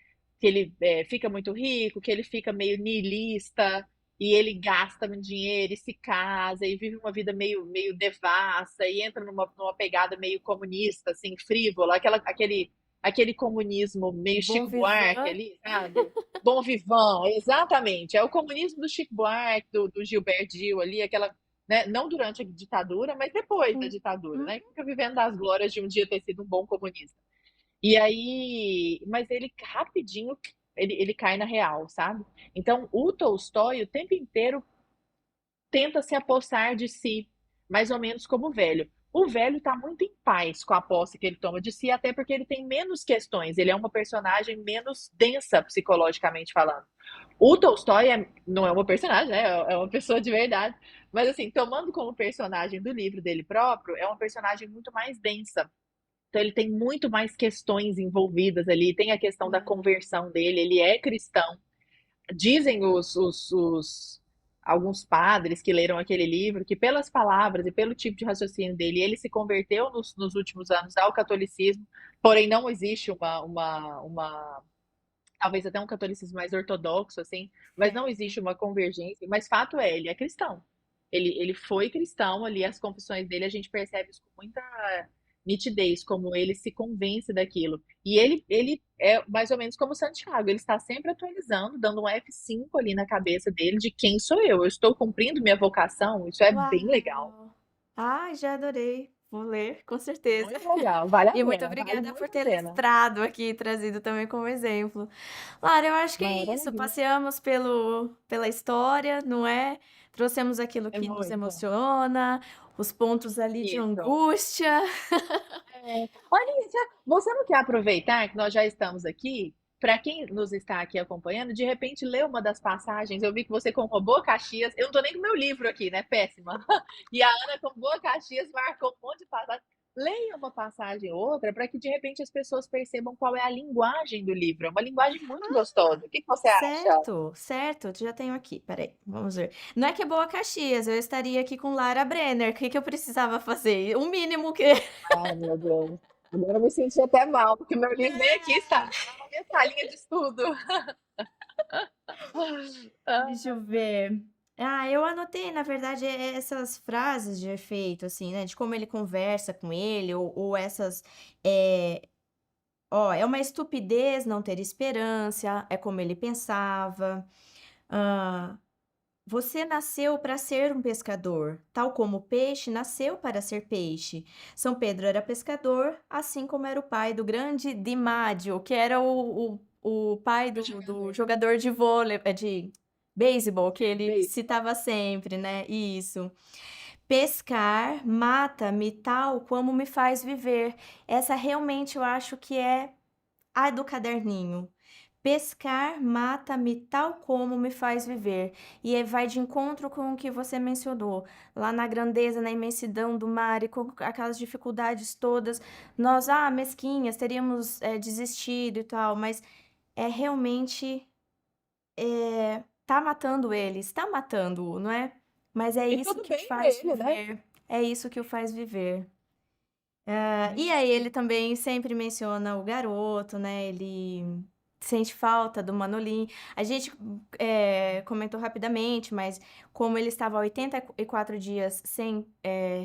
fica muito rico, que ele fica meio niilista, e ele gasta muito dinheiro, e se casa, e vive uma vida meio devassa, e entra numa pegada meio comunista, assim, frívola, aquele comunismo meio Bom Chico Buarque vivan. ali, sabe? Bom vivant, exatamente. É o comunismo do Chico Buarque, do Gilberto Gil ali, aquela, né? Não durante a ditadura, mas depois da Sim. ditadura, né? Uhum. Que fica vivendo das glórias de um dia ter sido um bom comunista. E aí, mas ele rapidinho, ele cai na real, sabe? Então, o Tolstói o tempo inteiro tenta se apossar de si, mais ou menos como o velho. O velho está muito em paz com a posse que ele toma de si, até porque ele tem menos questões, ele é uma personagem menos densa psicologicamente falando. O Tolstói não é uma personagem, né? É uma pessoa de verdade. Mas assim, tomando como personagem do livro dele próprio, é uma personagem muito mais densa. Então ele tem muito mais questões envolvidas ali. Tem a questão da Hum. conversão dele, ele é cristão. Dizem alguns padres que leram aquele livro que, pelas palavras e pelo tipo de raciocínio dele, ele se converteu nos últimos anos ao catolicismo, porém não existe talvez até um catolicismo mais ortodoxo, assim, mas não Certo. existe uma convergência. Mas fato é, ele é cristão. Ele foi cristão ali, as confissões dele, a gente percebe isso com muita nitidez como ele se convence daquilo. E ele é mais ou menos como o Santiago, ele está sempre atualizando, dando um F5 ali na cabeça dele de quem sou eu. Eu estou cumprindo minha vocação, isso é bem legal. Uau! Ai, já adorei. Vou ler, com certeza. Muito legal, vale a E muito pena, vale obrigada por muito a ter pena. listrado aqui e trazido também como exemplo. Lara, eu acho que é isso. Maravilha. Passeamos pela história, não é? Trouxemos aquilo É que nos muito. emociona, os pontos ali de Isso. angústia. É. Olha, você não quer aproveitar que nós já estamos aqui? Para quem nos está aqui acompanhando, de repente ler uma das passagens. Eu vi que você com Boa Caxias. Eu não estou nem com meu livro aqui, né? Péssima. E a Ana com Boa Caxias marcou um monte de passagem. Leia uma passagem ou outra para que de repente as pessoas percebam qual é a linguagem do livro. É uma linguagem muito gostosa. O que que você acha? Certo, certo, já tenho aqui. Peraí, vamos ver. Não é que é Boa Caxias, eu estaria aqui com Lara Brenner. O que que eu precisava fazer? O mínimo que. Ai, meu Deus. Agora eu me senti até mal, porque meu livro nem aqui está. Está na minha salinha de estudo. Deixa eu ver. Ah, eu anotei, na verdade, essas frases de efeito, assim, né? De como ele conversa com ele, ou essas. É, ó, é uma estupidez não ter esperança, é como ele pensava. Ah, você nasceu para ser um pescador, tal como o peixe nasceu para ser peixe. São Pedro era pescador, assim como era o pai do grande Dimaggio, que era o pai O do jogador. jogador de vôlei, de beisebol, que ele Beisebol. citava sempre, né? Isso. Pescar mata-me tal como me faz viver. Essa realmente eu acho que é a do caderninho. Pescar mata-me tal como me faz viver. E vai de encontro com o que você mencionou. Lá na grandeza, na imensidão do mar e com aquelas dificuldades todas, nós, mesquinhas, teríamos desistido e tal, mas é realmente. Tá matando ele, está matando-o, não é? Mas é E isso tudo que o bem pra faz ele, né? viver. É isso que o faz viver. E aí Isso. ele também sempre menciona o garoto, né, ele sente falta do Manolim. A gente, comentou rapidamente, mas como ele estava há 84 dias sem,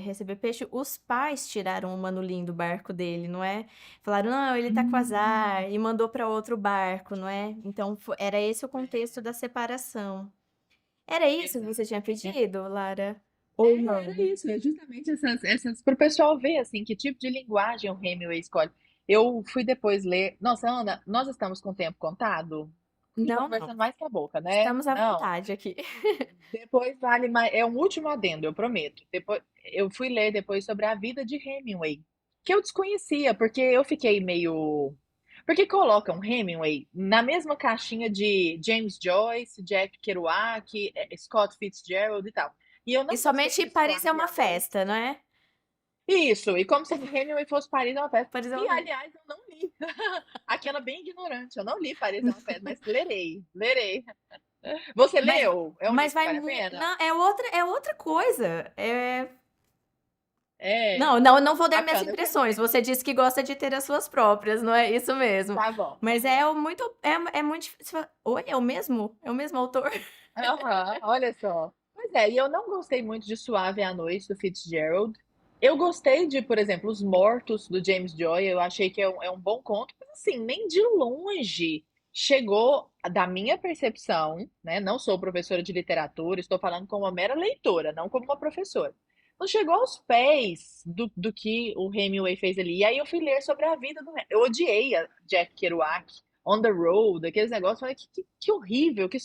receber peixe, os pais tiraram o Manolim do barco dele, não é? Falaram: "Não, ele tá com Hum. azar", e mandou para outro barco, não é? Então era esse o contexto da separação. Era isso que Exato. você tinha É, pedido, Lara? Ou era não? isso, é justamente para o pessoal ver assim que tipo de linguagem o Hemingway escolhe. Eu fui depois ler. Nossa, Ana, nós estamos com o tempo contado? Fui Não, não. conversando mais que a boca, né? Estamos à Não. vontade aqui. Depois vale mais. É um último adendo, eu prometo. Depois, eu fui ler depois sobre a vida de Hemingway, que eu desconhecia, porque eu fiquei meio. Porque colocam Hemingway na mesma caixinha de James Joyce, Jack Kerouac, Scott Fitzgerald e tal. E eu E não gostei somente de Paris é Suave uma à Noite. festa, não é? Isso, e como se Hemingway fosse Paris é uma festa. Paris é E, uma festa. aliás, eu não li. Aquela bem ignorante. Eu não li Paris é uma festa, mas lerei, lerei. Você Mas, leu? É um mas livro que vai vale a muito. pena? Não, é outra coisa. É, Não, não, não vou dar minhas bacana, eu quero impressões. ler. Você disse que gosta de ter as suas próprias, não é isso mesmo? Tá bom. Mas é muito difícil. Oi, é o mesmo? É o mesmo autor? Aham, olha só. Pois é, e eu não gostei muito de Suave à Noite, do Fitzgerald. Eu gostei de, por exemplo, Os Mortos, do James Joy. Eu achei que é um bom conto, mas assim, nem de longe chegou, da minha percepção, né? Não sou professora de literatura, estou falando como uma mera leitora, não como uma professora. Não chegou aos pés do que o Hemingway fez ali. E aí eu fui ler sobre a vida do. Eu odiei a Jack Kerouac, On the Road, aqueles negócios. Falei, que horrível, que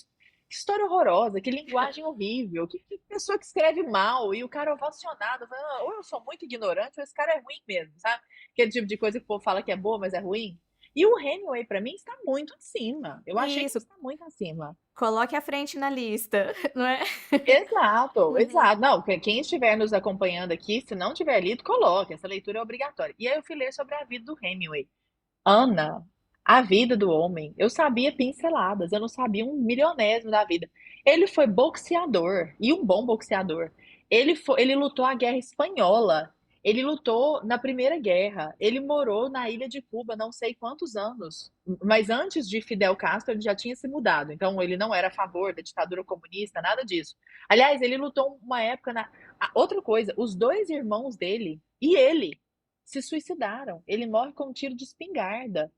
história horrorosa, que linguagem horrível, que pessoa que escreve mal, e o cara ovacionado, falando, ou eu sou muito ignorante, ou esse cara é ruim mesmo, sabe? Aquele tipo de coisa que o povo fala que é boa, mas é ruim. E o Hemingway, pra mim, está muito acima. Eu achei que ele Isso. está muito acima. Coloque à frente na lista, não é? Exato, Uhum. exato. Não, quem estiver nos acompanhando aqui, se não tiver lido, coloque. Essa leitura é obrigatória. E aí eu fui ler sobre a vida do Hemingway. Ana, a vida do homem, eu sabia pinceladas, eu não sabia um milionésimo da vida. Ele foi boxeador, e um bom boxeador. Ele lutou a Guerra Espanhola, ele lutou na Primeira Guerra, ele morou na ilha de Cuba não sei quantos anos. Mas antes de Fidel Castro, ele já tinha se mudado, então ele não era a favor da ditadura comunista, nada disso. Aliás, ele lutou uma época na. Outra coisa, os dois irmãos dele e ele. se suicidaram. Ele morre com um tiro de espingarda.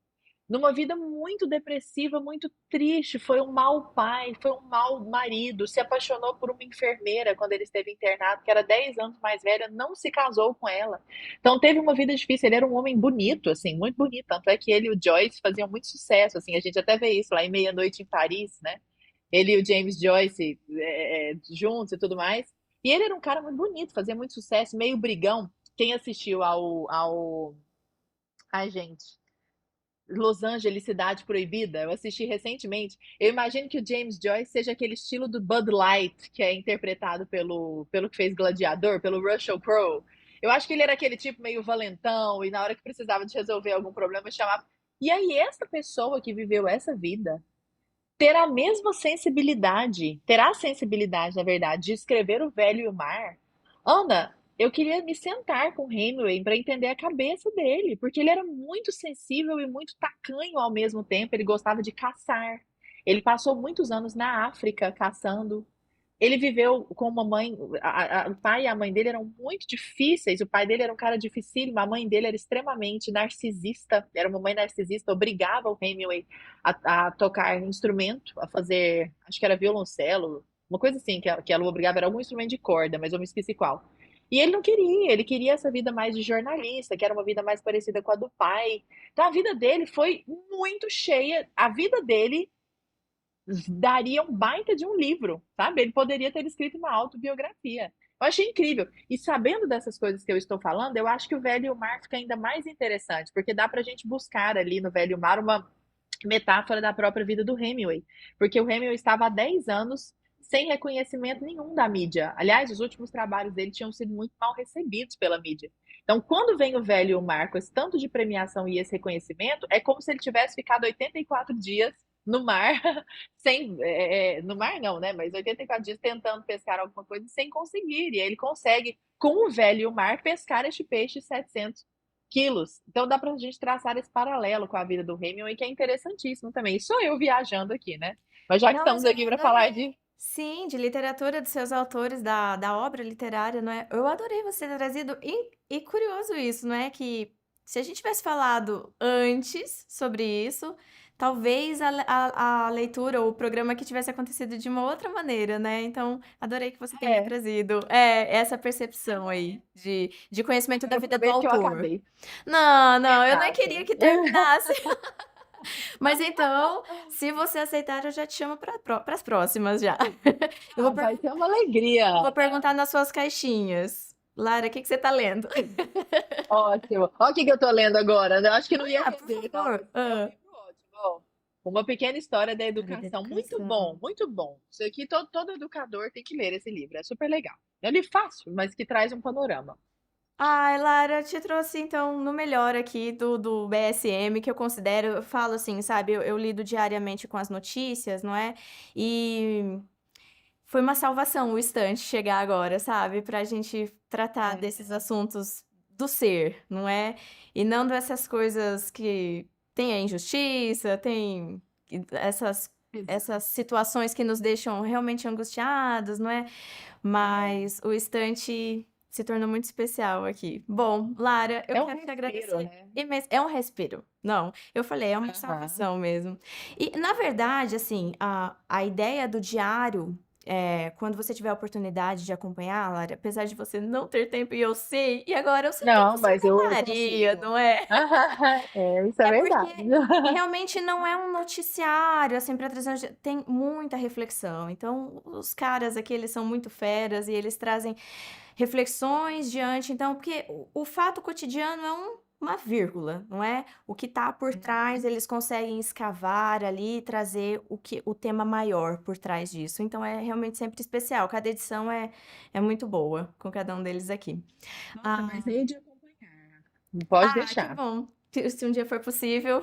Numa vida muito depressiva, muito triste, foi um mau pai, foi um mau marido, se apaixonou por uma enfermeira quando ele esteve internado, que era 10 anos mais velha, não se casou com ela. Então teve uma vida difícil, ele era um homem bonito, assim, muito bonito, tanto é que ele e o Joyce faziam muito sucesso, assim, a gente até vê isso lá em Meia-Noite em Paris, né? Ele e o James Joyce juntos e tudo mais. E ele era um cara muito bonito, fazia muito sucesso, meio brigão. Quem assistiu Ai, gente, Los Angeles, Cidade Proibida, eu assisti recentemente. Eu imagino que o James Joyce seja aquele estilo do Bud Light, que é interpretado pelo que fez Gladiador, pelo Russell Crowe. Eu acho que ele era aquele tipo meio valentão, e na hora que precisava de resolver algum problema, chamava. E aí, essa pessoa que viveu essa vida terá a mesma sensibilidade, terá a sensibilidade, na verdade, de escrever O Velho e o Mar. Ana, eu queria me sentar com Hemingway para entender a cabeça dele, porque ele era muito sensível e muito tacanho ao mesmo tempo. Ele gostava de caçar. Ele passou muitos anos na África caçando. Ele viveu com uma mãe, o pai e a mãe dele eram muito difíceis. O pai dele era um cara dificílimo, a mãe dele era extremamente narcisista, era uma mãe narcisista, obrigava o Hemingway a tocar instrumento, a fazer, acho que era violoncelo, uma coisa assim, que ela o obrigava, era algum instrumento de corda, mas eu me esqueci qual. E ele não queria, ele queria essa vida mais de jornalista, que era uma vida mais parecida com a do pai. Então a vida dele foi muito cheia, a vida dele daria um baita de um livro, sabe? Ele poderia ter escrito uma autobiografia. Eu achei incrível. E sabendo dessas coisas que eu estou falando, eu acho que o Velho e o Mar fica ainda mais interessante, porque dá pra gente buscar ali no Velho e o Mar uma metáfora da própria vida do Hemingway. Porque o Hemingway estava há 10 anos sem reconhecimento nenhum da mídia. Aliás, os últimos trabalhos dele tinham sido muito mal recebidos pela mídia. Então, quando vem o Velho e o Mar com esse tanto de premiação e esse reconhecimento, é como se ele tivesse ficado 84 dias no mar, sem, no mar não, né? Mas 84 dias tentando pescar alguma coisa sem conseguir. E aí ele consegue, com o Velho e o Mar, pescar este peixe de 700 quilos. Então dá pra gente traçar esse paralelo com a vida do Hemingway, que é interessantíssimo também. E sou eu viajando aqui, né? Mas já que Não, mas estamos eu aqui para falar adorei. de. Sim, de literatura dos seus autores, da obra literária, não é? Eu adorei você ter trazido. E curioso isso, não é? Que se a gente tivesse falado antes sobre isso, talvez a leitura ou o programa que tivesse acontecido de uma outra maneira, né? Então, adorei que você tenha É, trazido essa percepção aí de conhecimento da eu vida do prometo que eu autor. acabei. Não, não, eu nem Exato. queria que terminasse. Mas então, se você aceitar, eu já te chamo para as próximas já. Eu vou, Ah, vai ser uma alegria. vou perguntar nas suas caixinhas. Lara, o que que você tá lendo? Ótimo. Olha o que eu tô lendo agora, né? Eu acho que não ia Ah, por render, não, favor. mas é um livro ótimo. Ó. Uma pequena história da História da educação. Muito bom, educação. muito bom. Isso aqui todo educador tem que ler esse livro. É super legal. É um livro fácil, mas que traz um panorama. Ai, Lara, eu te trouxe então no melhor aqui do BSM, que eu considero, eu falo assim, sabe, eu lido diariamente com as notícias, não é? E foi uma salvação o instante chegar agora, sabe? Pra gente tratar É, desses assuntos do ser, não é? E não dessas coisas que tem a injustiça, tem essas, exato. essas situações que nos deixam realmente angustiados, não é? Mas o instante se tornou muito especial aqui. Bom, Lara, eu É um quero te respiro, agradecer. né? É um respiro. Não, eu falei, é uma Aham. salvação mesmo. E, na verdade, assim, a ideia do diário, quando você tiver a oportunidade de acompanhar, Lara, apesar de você não ter tempo, e eu sei, e agora eu sei que Não, você é mas uma eu Maria, consigo. não é? É, isso é É verdade. porque realmente não é um noticiário, assim, para trazer. Tem muita reflexão. Então, os caras aqui, eles são muito feras e eles trazem reflexões diante. Então, porque o fato cotidiano é uma vírgula, não é? O que tá por trás, Uhum. eles conseguem escavar ali e trazer o tema maior por trás disso. Então, é realmente sempre especial. Cada edição é muito boa com cada um deles aqui. Nossa, Ah, mas hei de acompanhar. Pode que deixar. bom. Se um dia for possível.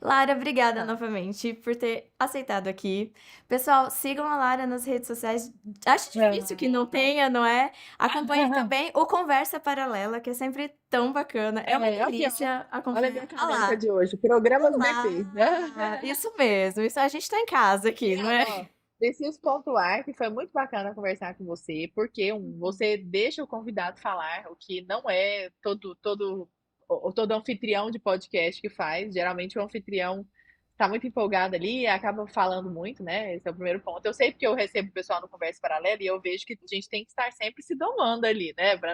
Lara, obrigada Tá. novamente por ter aceitado aqui. Pessoal, sigam a Lara nas redes sociais. Acho difícil que não tenha, não é? Acompanhe também o Conversa Paralela, que é sempre tão bacana. É uma Aqui, ó. delícia Olha a minha acompanhar. Ah caneca lá, de hoje. Programas BP. olá! Isso mesmo, isso a gente tá em casa aqui, Aqui, não é? ó. preciso pontuar que foi muito bacana conversar com você, porque você deixa o convidado falar, o que não é todo anfitrião de podcast que faz. Geralmente o anfitrião está muito empolgado ali e acaba falando muito, né? Esse é o primeiro ponto. Eu sei porque eu recebo o pessoal no Conversa Paralela e eu vejo que a gente tem que estar sempre se domando ali, né? Para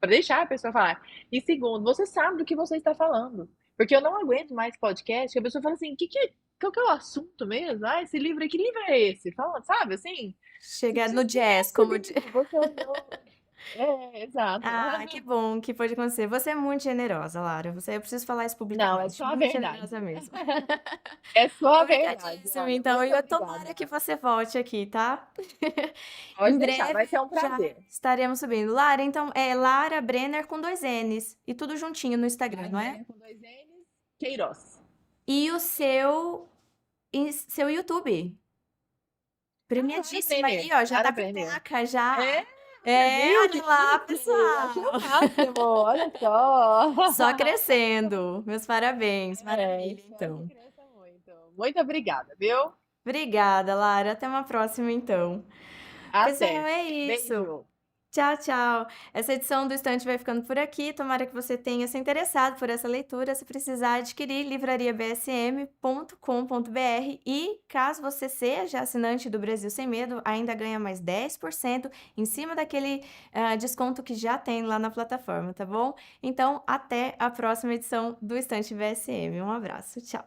deixar a pessoa falar. E segundo, você sabe do que você está falando. Porque eu não aguento mais podcast, que a pessoa fala assim, qual que é o assunto mesmo? Ah, esse livro aí, que livro é esse? Fala, sabe, assim? Chegar Você no jazz, conhece o como livro, você olhou. É, exato. Ah, que bom que pode acontecer. Você é muito generosa, Lara. Eu preciso falar isso Não, é publicamente. só a Muito verdade. generosa mesmo. É só a verdade, Obrigadíssima, Ana. então. E Muito eu tomara que obrigada. você volte aqui, tá? Em Pode deixar, vai ser breve um já prazer. estaremos subindo. Lara, então, é Lara Brenner com 2 N's. E tudo juntinho no Instagram, Lara não é? Brenner com 2 N's, Queiroz. E o seu YouTube. Ah, Lara Premiadíssima Brenner. aí, ó. Já Lara tá com Brenner. placa, já. É, você É, viu? Que olha lá, chique. Achei o pessoal. máximo. Olha só. Só crescendo. Meus parabéns. É, Maravilha, espero que então. cresça muito. Muito obrigada, viu? Obrigada, Lara. Até uma próxima, então. Pessoal, Até. é isso. Beijo. Tchau, tchau. Essa edição do Estante vai ficando por aqui. Tomara que você tenha se interessado por essa leitura. Se precisar adquirir, livrariabsm.com.br. E caso você seja assinante do Brasil Sem Medo, ainda ganha mais 10% em cima daquele desconto que já tem lá na plataforma, tá bom? Então, até a próxima edição do Estante BSM. Um abraço, tchau.